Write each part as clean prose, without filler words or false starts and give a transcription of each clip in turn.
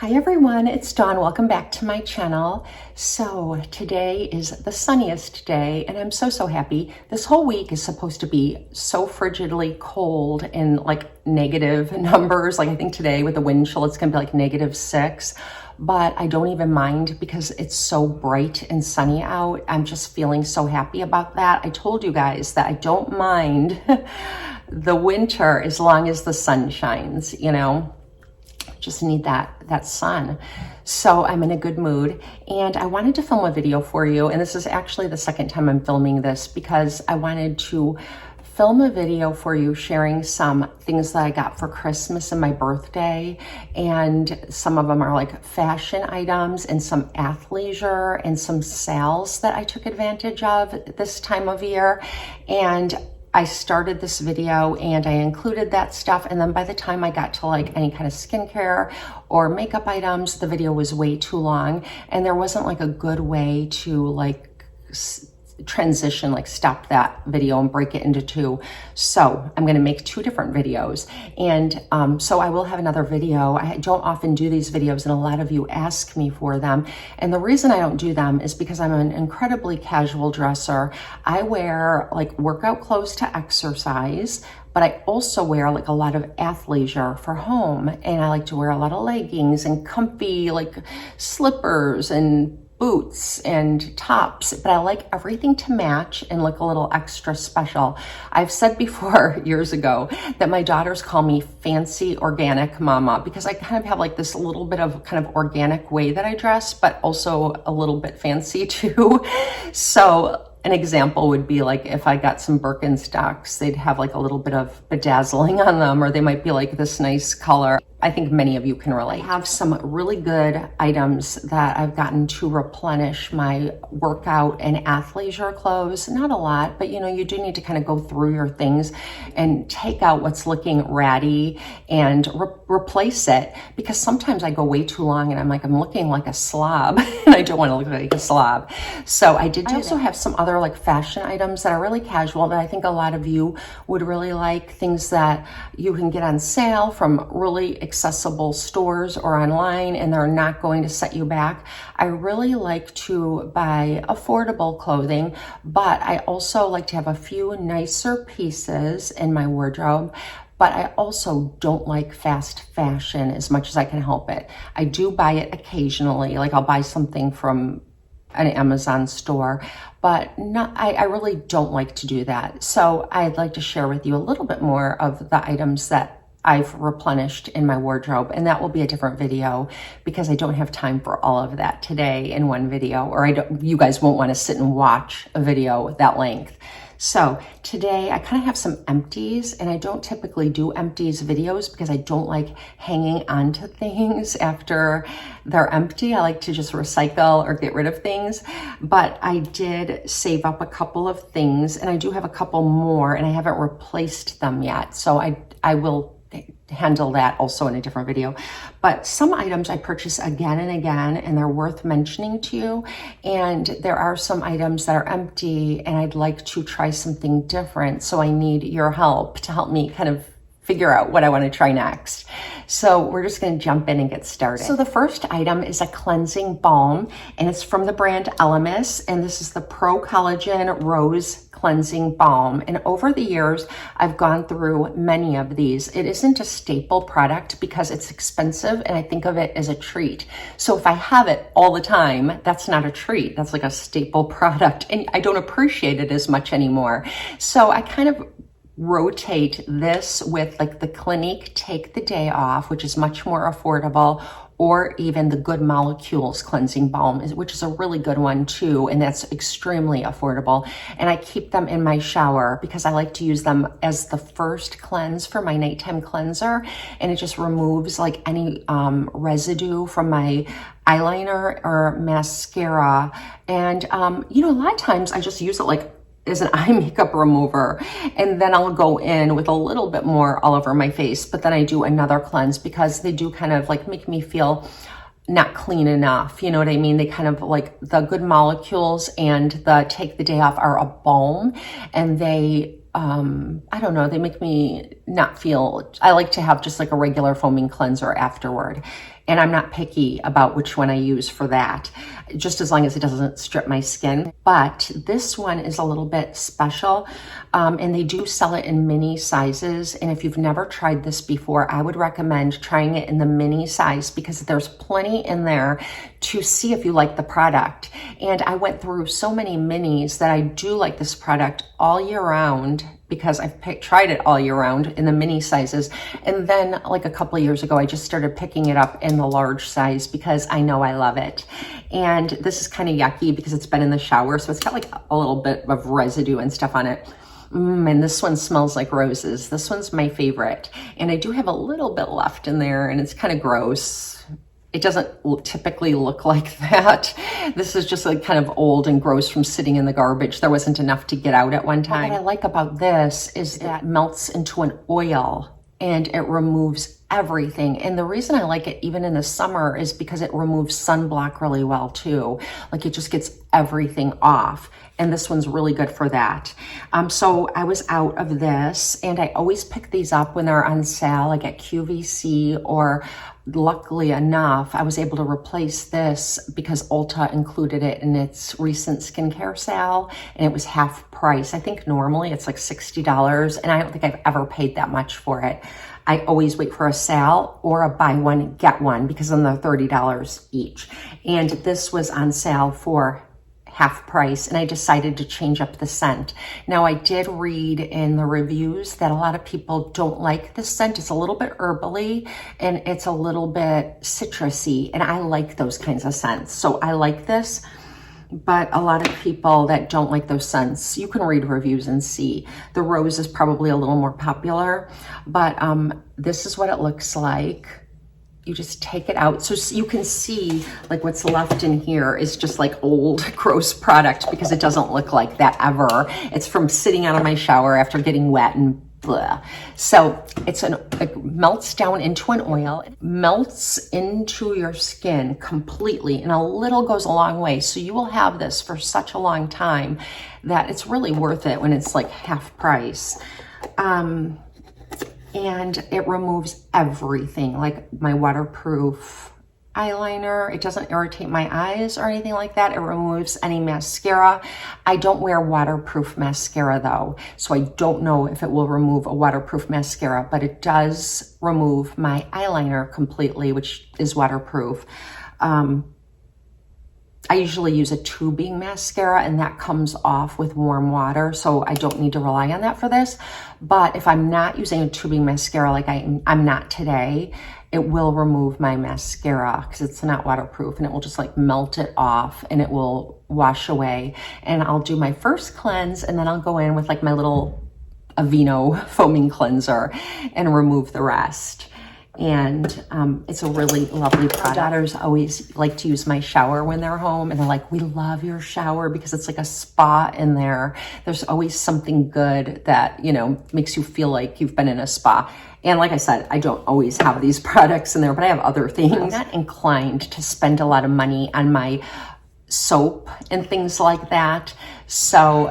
Hi everyone, it's Dawn. Welcome back to my channel. So today is the sunniest day and I'm so happy. This whole week is supposed to be so frigidly cold in like negative numbers. Like I think today with the wind chill, it's gonna be like -6, but I don't even mind because it's so bright and sunny out. I'm just feeling so happy about that. I told you guys that I don't mind the winter as long as the sun shines, you know? Just need that sun. So I'm in a good mood and I wanted to film a video for you. And this is actually the second time I'm filming this because I wanted to film a video for you sharing some things that I got for Christmas and my birthday. And some of them are like fashion items and some athleisure and some sales that I took advantage of this time of year. And I started this video and I included that stuff, and then by the time I got to like any kind of skincare or makeup items, the video was way too long and there wasn't like a good way to like transition, like stop that video and break it into two. So I'm going to make two different videos. And so I will have another video. I don't often do these videos and a lot of you ask me for them. And the reason I don't do them is because I'm an incredibly casual dresser. I wear like workout clothes to exercise, but I also wear like a lot of athleisure for home. And I like to wear a lot of leggings and comfy like slippers and boots and tops, but I like everything to match and look a little extra special. I've said before years ago that my daughters call me fancy organic mama because I kind of have like this little bit of kind of organic way that I dress, but also a little bit fancy too. So an example would be like if I got some Birkenstocks, they'd have like a little bit of bedazzling on them, or they might be like this nice color. I think many of you can relate. I have some really good items that I've gotten to replenish my workout and athleisure clothes. Not a lot, but you know, you do need to kind of go through your things and take out what's looking ratty and replace it, because sometimes I go way too long and I'm like, I'm looking like a slob and I don't want to look like a slob. So I did also have some other like fashion items that are really casual that I think a lot of you would really like, things that you can get on sale from really accessible stores or online and they're not going to set you back. I really like to buy affordable clothing, but I also like to have a few nicer pieces in my wardrobe. But I also don't like fast fashion as much as I can help it. I do buy it occasionally, like I'll buy something from an Amazon store, but I really don't like to do that. So I'd like to share with you a little bit more of the items that I've replenished in my wardrobe, and that will be a different video because I don't have time for all of that today in one video, or you guys won't want to sit and watch a video that length. So today I kind of have some empties, and I don't typically do empties videos because I don't like hanging onto things after they're empty. I like to just recycle or get rid of things, but I did save up a couple of things and I do have a couple more and I haven't replaced them yet. So I will handle that also in a different video. But some items I purchase again and again and they're worth mentioning to you. And there are some items that are empty and I'd like to try something different. So I need your help to help me kind of figure out what I want to try next. So we're just going to jump in and get started. So the first item is a cleansing balm, and it's from the brand Elemis, and this is the Pro Collagen Rose Cleansing Balm. And over the years, I've gone through many of these. It isn't a staple product because it's expensive, and I think of it as a treat. So if I have it all the time, that's not a treat. That's like a staple product, and I don't appreciate it as much anymore. So I kind of rotate this with like the Clinique Take the Day Off, which is much more affordable, or even the Good Molecules Cleansing Balm, which is a really good one too, and that's extremely affordable. And I keep them in my shower because I like to use them as the first cleanse for my nighttime cleanser, and it just removes like any residue from my eyeliner or mascara. And you know, a lot of times I just use it like is an eye makeup remover, and then I'll go in with a little bit more all over my face, but then I do another cleanse because they do kind of like make me feel not clean enough, you know what I mean? They kind of like the Good Molecules and the Take the Day Off are a balm, and they I don't know, they make me not feel, I like to have just like a regular foaming cleanser afterward. And I'm not picky about which one I use for that, just as long as it doesn't strip my skin. But this one is a little bit special, and they do sell it in mini sizes. And if you've never tried this before, I would recommend trying it in the mini size because there's plenty in there to see if you like the product. And I went through so many minis that I do like this product all year round, because I've tried it all year round in the mini sizes. And then like a couple of years ago, I just started picking it up in the large size because I know I love it. And this is kind of yucky because it's been in the shower. So it's got like a little bit of residue and stuff on it. And this one smells like roses. This one's my favorite. And I do have a little bit left in there, and it's kind of gross. It doesn't typically look like that. This is just like kind of old and gross from sitting in the garbage. There wasn't enough to get out at one time. What I like about this is that it melts into an oil and it removes everything. And the reason I like it even in the summer is because it removes sunblock really well too. Like it just gets everything off. And this one's really good for that. So I was out of this, and I always pick these up when they're on sale, like at QVC, or luckily enough, I was able to replace this because Ulta included it in its recent skincare sale, and it was half price. I think normally it's like $60, and I don't think I've ever paid that much for it. I always wait for a sale or a buy one, get one, because then they're $30 each. And this was on sale for half price, and I decided to change up the scent. Now, I did read in the reviews that a lot of people don't like this scent. It's a little bit herbally and it's a little bit citrusy, and I like those kinds of scents. So I like this, but a lot of people that don't like those scents, you can read reviews and see. The rose is probably a little more popular, but this is what it looks like. You just take it out. So you can see like what's left in here is just like old, gross product, because it doesn't look like that ever. It's from sitting out of my shower after getting wet and blah. So it melts down into an oil, it melts into your skin completely, and a little goes a long way. So you will have this for such a long time that it's really worth it when it's like half price. And it removes everything, like my waterproof eyeliner. It doesn't irritate my eyes or anything like that. It removes any mascara. I don't wear waterproof mascara though, so I don't know if it will remove a waterproof mascara, but it does remove my eyeliner completely, which is waterproof. I usually use a tubing mascara, and that comes off with warm water, so I don't need to rely on that for this. But if I'm not using a tubing mascara like I'm not today, it will remove my mascara because it's not waterproof, and it will just like melt it off and it will wash away. And I'll do my first cleanse, and then I'll go in with like my little Aveeno foaming cleanser and remove the rest. And it's a really lovely product. My daughters always like to use my shower when they're home, and they're like, we love your shower because it's like a spa in there. There's always something good that, you know, makes you feel like you've been in a spa. And like I said, I don't always have these products in there, but I have other things. I'm not inclined to spend a lot of money on my soap and things like that. So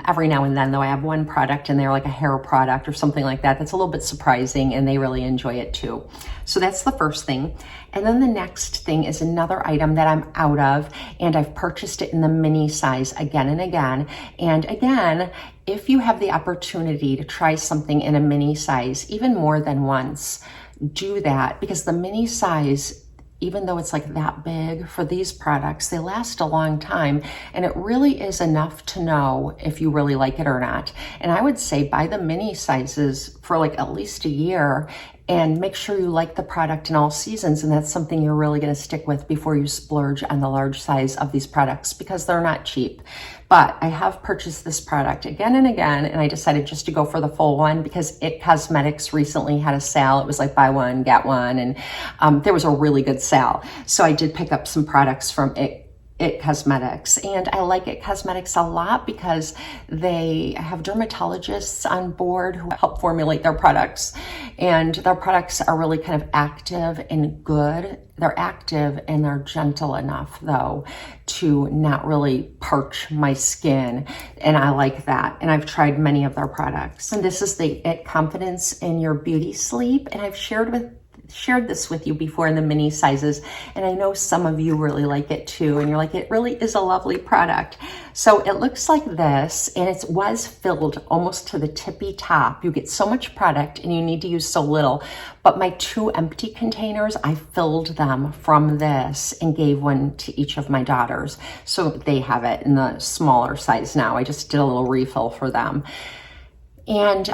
every now and then though, I have one product in there, like a hair product or something like that, that's a little bit surprising, and they really enjoy it too. So that's the first thing. And then the next thing is another item that I'm out of, and I've purchased it in the mini size again and again. And again, if you have the opportunity to try something in a mini size, even more than once, do that, because the mini size, even though it's like that big for these products, they last a long time, and it really is enough to know if you really like it or not. And I would say buy the mini sizes for like at least a year, and make sure you like the product in all seasons, and that's something you're really going to stick with before you splurge on the large size of these products, because they're not cheap. But I have purchased this product again and again, and I decided just to go for the full one because It Cosmetics recently had a sale. It was like buy one, get one, and there was a really good sale. So I did pick up some products from It Cosmetics, and I like It Cosmetics a lot because they have dermatologists on board who help formulate their products, and their products are really kind of active and good. They're active and they're gentle enough though to not really parch my skin, and I like that. And I've tried many of their products, and this is the It Confidence in Your Beauty Sleep, and I've shared shared this with you before in the mini sizes, and I know some of you really like it too, and you're like, it really is a lovely product. So it looks like this, and it was filled almost to the tippy top. You get so much product and you need to use so little, but my 2 empty containers, I filled them from this and gave one to each of my daughters. So they have it in the smaller size now. I just did a little refill for them. And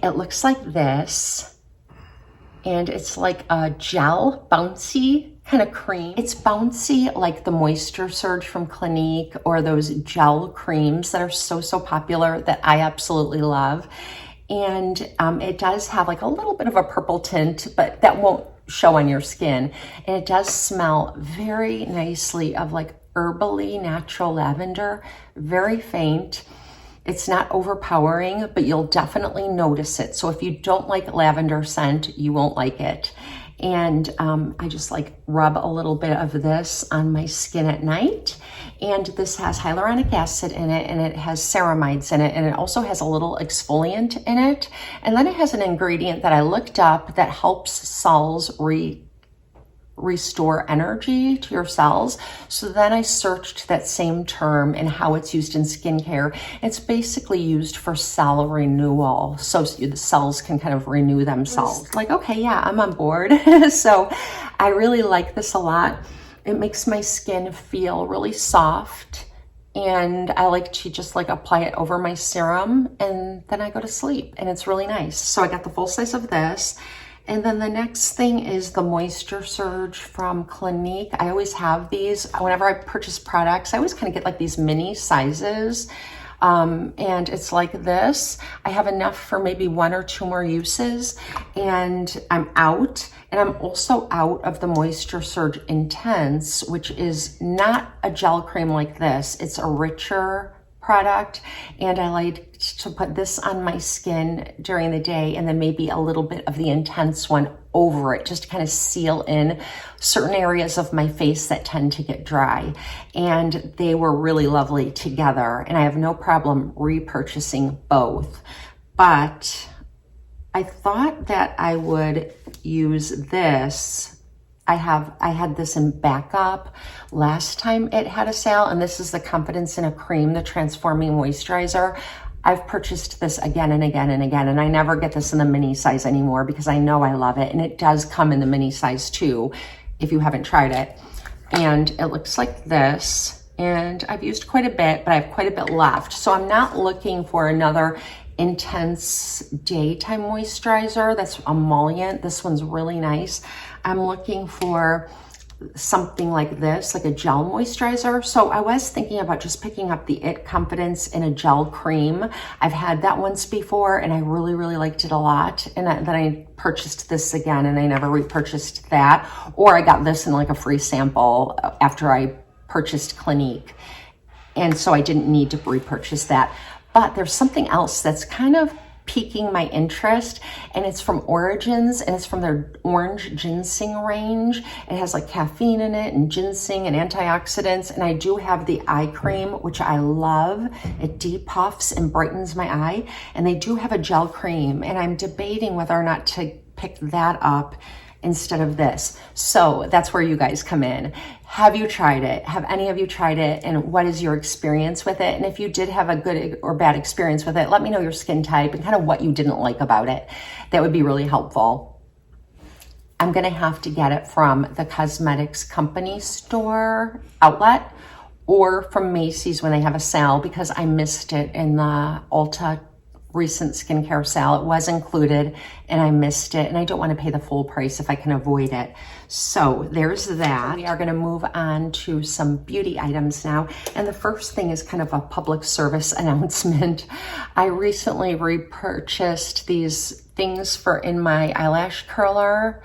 it looks like this. And it's like a gel, bouncy kind of cream. It's bouncy like the Moisture Surge from Clinique or those gel creams that are so popular that I absolutely love. And it does have like a little bit of a purple tint, but that won't show on your skin. And it does smell very nicely of like herbally natural lavender, very faint. It's not overpowering, but you'll definitely notice it. So if you don't like lavender scent, you won't like it. And I just like rub a little bit of this on my skin at night. And this has hyaluronic acid in it, and it has ceramides in it, and it also has a little exfoliant in it. And then it has an ingredient that I looked up that helps cells restore energy to your cells. So then I searched that same term and how it's used in skincare. It's basically used for cell renewal. So the cells can kind of renew themselves. Like, okay, yeah, I'm on board. So I really like this a lot. It makes my skin feel really soft. And I like to just like apply it over my serum, and then I go to sleep, and it's really nice. So I got the full size of this. And then the next thing is the Moisture Surge from Clinique. I always have these. Whenever I purchase products, I always kind of get like these mini sizes. And it's like this. I have enough for maybe 1 or 2 more uses, and I'm out. And I'm also out of the Moisture Surge Intense, which is not a gel cream like this. It's a richer product, and I like to put this on my skin during the day and then maybe a little bit of the intense one over it, just to kind of seal in certain areas of my face that tend to get dry. And they were really lovely together, and I have no problem repurchasing both. But I thought that I would use this. I had this in backup last time it had a sale, and this is the Confidence in a Cream, the Transforming Moisturizer. I've purchased this again and again and again, and I never get this in the mini size anymore because I know I love it, and it does come in the mini size too, if you haven't tried it. And it looks like this, and I've used quite a bit, but I have quite a bit left. So I'm not looking for another intense daytime moisturizer that's emollient. This one's really nice. I'm looking for something like this, like a gel moisturizer. So I was thinking about just picking up the It Confidence in a gel cream. I've had that once before, and I really liked it a lot. And then I purchased this again, and I never repurchased that. Or I got this in like a free sample after I purchased Clinique. And so I didn't need to repurchase that. But there's something else that's kind of piquing my interest, and it's from Origins, and it's from their orange ginseng range. It has like caffeine in it and ginseng and antioxidants. And I do have the eye cream, which I love. It depuffs and brightens my eye. And they do have a gel cream, and I'm debating whether or not to pick that up instead of this. So that's where you guys come in. Have you tried it? Have any of you tried it? And what is your experience with it? And if you did have a good or bad experience with it, let me know your skin type and kind of what you didn't like about it. That would be really helpful. I'm gonna have to get it from the Cosmetics Company store outlet or from Macy's when they have a sale, because I missed it in the Ulta recent skincare sale. It was included and I missed it, and I don't want to pay the full price if I can avoid it. So there's that. We are going to move on to some beauty items now, and the first thing is kind of a public service announcement. I recently repurchased these things for in my eyelash curler.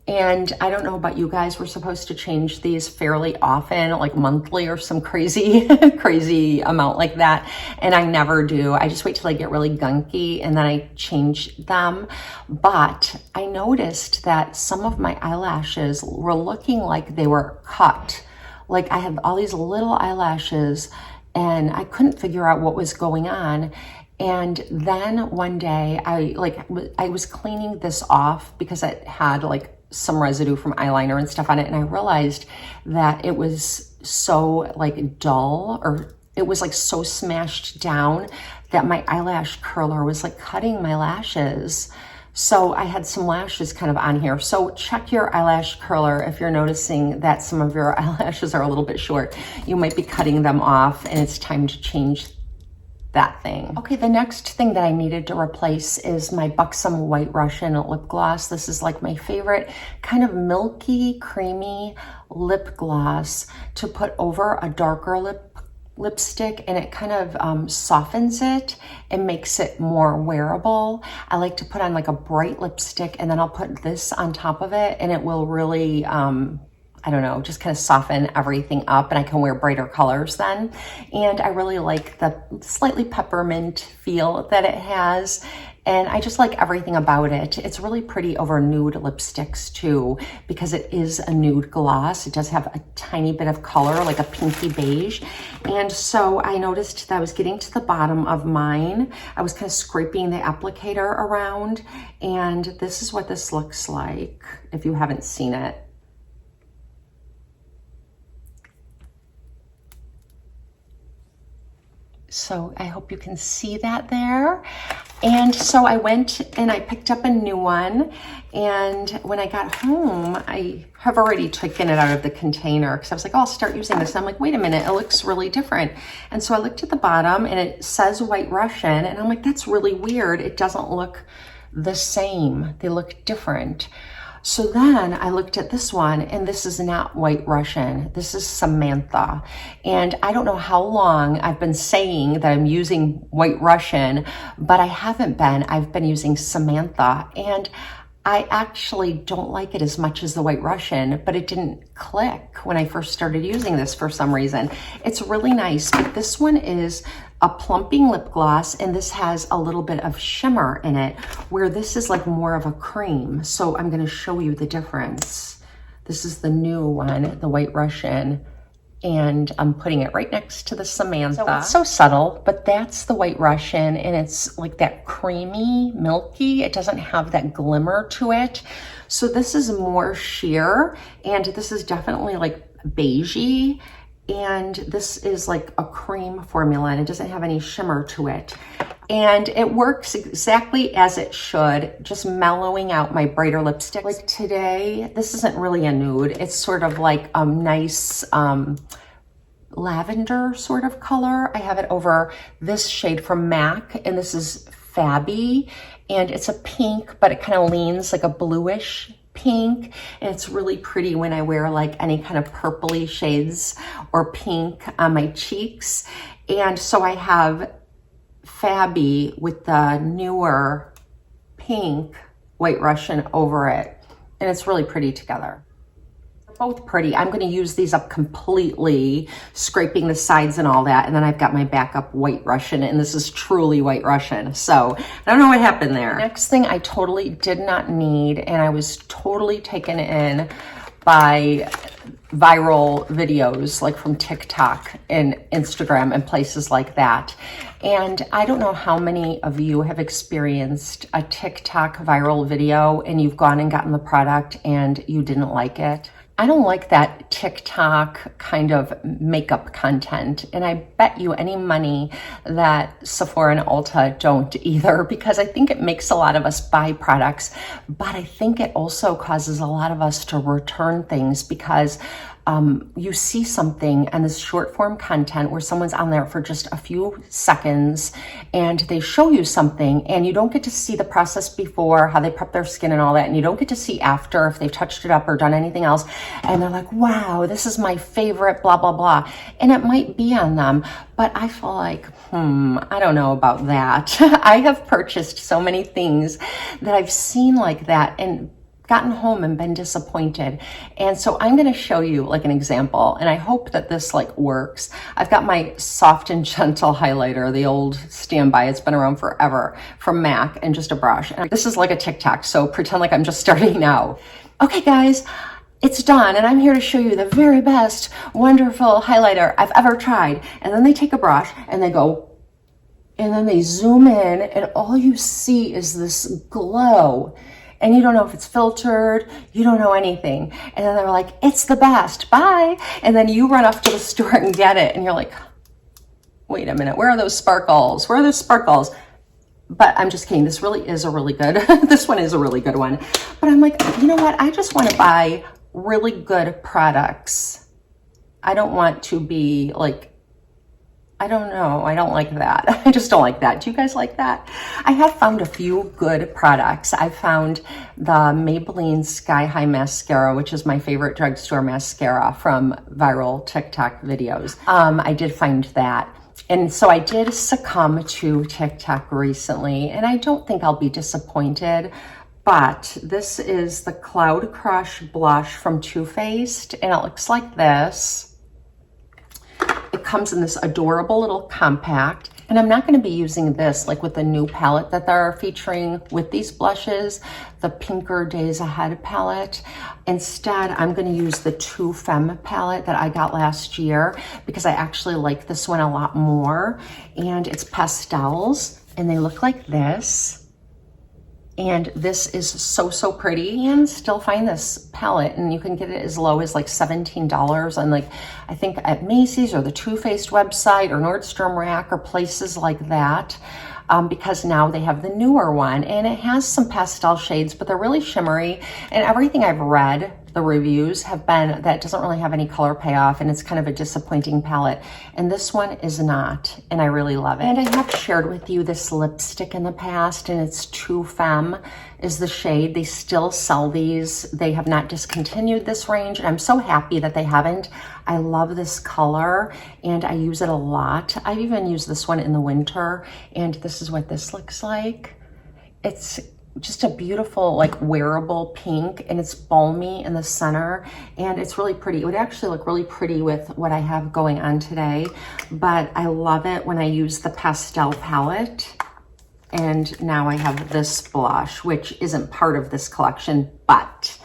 And I don't know about you guys, we're supposed to change these fairly often, like monthly or some crazy, crazy amount like that. And I never do. I just wait till they get really gunky and then I change them. But I noticed that some of my eyelashes were looking like they were cut. Like I had all these little eyelashes and I couldn't figure out what was going on. And then one day I was cleaning this off because it had like some residue from eyeliner and stuff on it, and I realized that it was so like dull, or it was like so smashed down that my eyelash curler was like cutting my lashes. So I had some lashes kind of on here. So check your eyelash curler if you're noticing that some of your eyelashes are a little bit short. You might be cutting them off and it's time to change that thing. Okay, the next thing that I needed to replace is my Buxom White Russian lip gloss. This is like my favorite kind of milky, creamy lip gloss to put over a darker lipstick, and it kind of softens it and makes it more wearable. I like to put on like a bright lipstick, and then I'll put this on top of it, and it will really I don't know, just kind of soften everything up, and I can wear brighter colors then. And I really like the slightly peppermint feel that it has, and I just like everything about it. It's really pretty over nude lipsticks too, because it is a nude gloss. It does have a tiny bit of color, like a pinky beige. And so I noticed that I was getting to the bottom of mine. I was kind of scraping the applicator around, and this is what this looks like if you haven't seen it. So I hope you can see that there. And so I went and I picked up a new one. And when I got home, I have already taken it out of the container because I was like, oh, I'll start using this. And I'm like, wait a minute, it looks really different. And so I looked at the bottom and it says White Russian. And I'm like, that's really weird. It doesn't look the same. They look different. So then I looked at this one, and this is not White Russian. This is Samantha. And I don't know how long I've been saying that I'm using White Russian, but I haven't been. I've been using Samantha, and I actually don't like it as much as the White Russian, but it didn't click when I first started using this for some reason. It's really nice, but this one is a plumping lip gloss, and this has a little bit of shimmer in it, where this is like more of a cream. So I'm gonna show you the difference. This is the new one, the White Russian, and I'm putting it right next to the Samantha. So it's so subtle, but that's the White Russian, and it's like that creamy, milky. It doesn't have that glimmer to it. So this is more sheer, and this is definitely like beigey, and this is like a cream formula, and it doesn't have any shimmer to it. And it works exactly as it should, just mellowing out my brighter lipstick. Like today, this isn't really a nude. It's sort of like a nice lavender sort of color. I have it over this shade from MAC, and this is Fabby, and it's a pink, but it kind of leans like a bluish pink, and it's really pretty when I wear like any kind of purpley shades or pink on my cheeks. And so I have Fabby with the newer pink White Russian over it, and it's really pretty together. They're both pretty. I'm going to use these up completely, scraping the sides and all that, and then I've got my backup White Russian, and this is truly White Russian. So I don't know what happened there. Next thing I totally did not need, and I was totally taken in by viral videos like from TikTok and Instagram and places like that. And I don't know how many of you have experienced a TikTok viral video and you've gone and gotten the product and you didn't like it. I don't like that TikTok kind of makeup content, and I bet you any money that Sephora and Ulta don't either, because I think it makes a lot of us buy products, but I think it also causes a lot of us to return things because you see something and this short form content where someone's on there for just a few seconds and they show you something, and you don't get to see the process before, how they prep their skin and all that, and you don't get to see after if they've touched it up or done anything else, and they're like, wow, this is my favorite, blah, blah, blah. And it might be on them, but I feel like, I don't know about that. I have purchased so many things that I've seen like that and gotten home and been disappointed. And so I'm going to show you like an example, and I hope that this like works. I've got my Soft and Gentle highlighter, the old standby. It's been around forever, from MAC, and just a brush. And this is like a TikTok, so pretend like I'm just starting now. Okay guys, it's done, and I'm here to show you the very best, wonderful highlighter I've ever tried. And then they take a brush and they go, and then they zoom in, and all you see is this glow. and you don't know if it's filtered, you don't know anything. And then they're like, it's the best, bye. And then you run off to the store and get it, and you're like, wait a minute, where are those sparkles? Where are those sparkles? But I'm just kidding. This really is a really good, this one is a really good one. But I'm like, you know what? I just want to buy really good products. I don't want to be like, I don't know. I don't like that. I just don't like that. Do you guys like that? I have found a few good products. I found the Maybelline Sky High Mascara, which is my favorite drugstore mascara from viral TikTok videos. I did find that. And so I did succumb to TikTok recently, and I don't think I'll be disappointed. But this is the Cloud Crush blush from Too Faced, and it looks like this. It comes in this adorable little compact, and I'm not going to be using this like with the new palette that they're featuring with these blushes, the Pinker Days Ahead palette. Instead, I'm going to use the Too Femme palette that I got last year because I actually like this one a lot more. And it's pastels, and they look like this. And this is so, so pretty. And still find this palette, and you can get it as low as like $17 on like, I think at Macy's or the Too Faced website or Nordstrom Rack or places like that. Because now they have the newer one, and it has some pastel shades, but they're really shimmery. And everything I've read, the reviews have been that it doesn't really have any color payoff, and it's kind of a disappointing palette. And this one is not, and I really love it. And I have shared with you this lipstick in the past, and it's Too Femme is the shade. They still sell these. They have not discontinued this range, and I'm so happy that they haven't. I love this color, and I use it a lot. I've even used this one in the winter, and this is what this looks like. It's just a beautiful, like, wearable pink, and it's balmy in the center, and it's really pretty. It would actually look really pretty with what I have going on today, but I love it when I use the pastel palette. And now I have this blush, which isn't part of this collection, but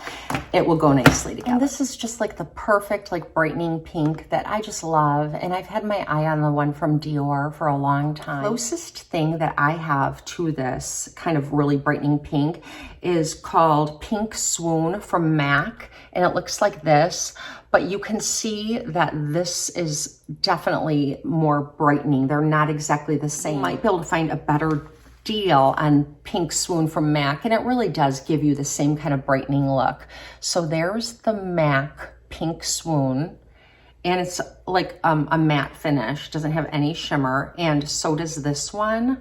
it will go nicely together. And this is just like the perfect, like, brightening pink that I just love. And I've had my eye on the one from Dior for a long time. The closest thing that I have to this kind of really brightening pink is called Pink Swoon from MAC. And it looks like this, but you can see that this is definitely more brightening. They're not exactly the same. You might be able to find a better deal on Pink Swoon from MAC, and it really does give you the same kind of brightening look. So there's the MAC Pink Swoon, and it's like a matte finish, doesn't have any shimmer, and so does this one.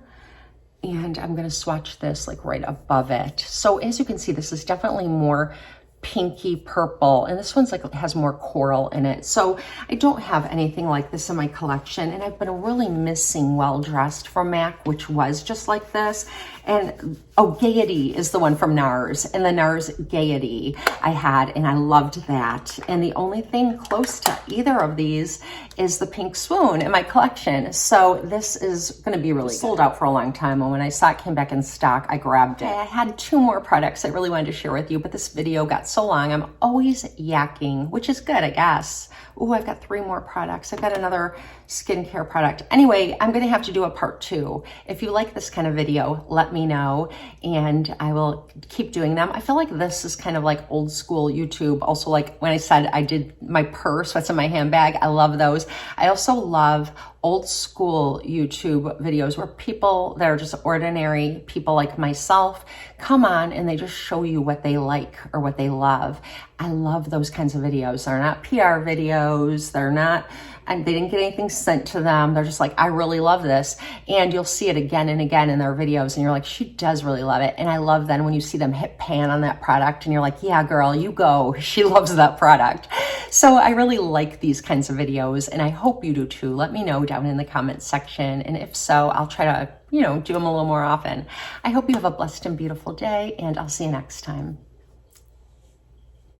And I'm gonna swatch this like right above it. So as you can see, this is definitely more pinky purple, and this one's like has more coral in it. So I don't have anything like this in my collection, and I've been really missing Well Dressed from MAC, which was just like this. And oh, Gaiety is the one from NARS, and the NARS Gaiety I had, and I loved that. And the only thing close to either of these is the Pink Swoon in my collection. So this is going to be really sold out for a long time, and when I saw it came back in stock, I grabbed it. I had two more products I really wanted to share with you, but this video got so long. I'm always yakking, which is good, I guess. Ooh, I've got 3 more products. I've got another skincare product. Anyway, I'm going to have to do a part 2. If you like this kind of video, let me know, and I will keep doing them. I feel like this is kind of like old school YouTube. Also, like when I said I did my purse, what's in my handbag, I love those. I also love old school YouTube videos where people that are just ordinary people like myself come on and they just show you what they like or what they love. I love those kinds of videos. They're not PR videos. They're not, and they didn't get anything sent to them. They're just like, I really love this. And you'll see it again and again in their videos, and you're like, she does really love it. And I love then when you see them hit pan on that product and you're like, yeah, girl, you go. She loves that product. So I really like these kinds of videos, and I hope you do too. Let me know down in the comments section. And if so, I'll try to, do them a little more often. I hope you have a blessed and beautiful day, and I'll see you next time.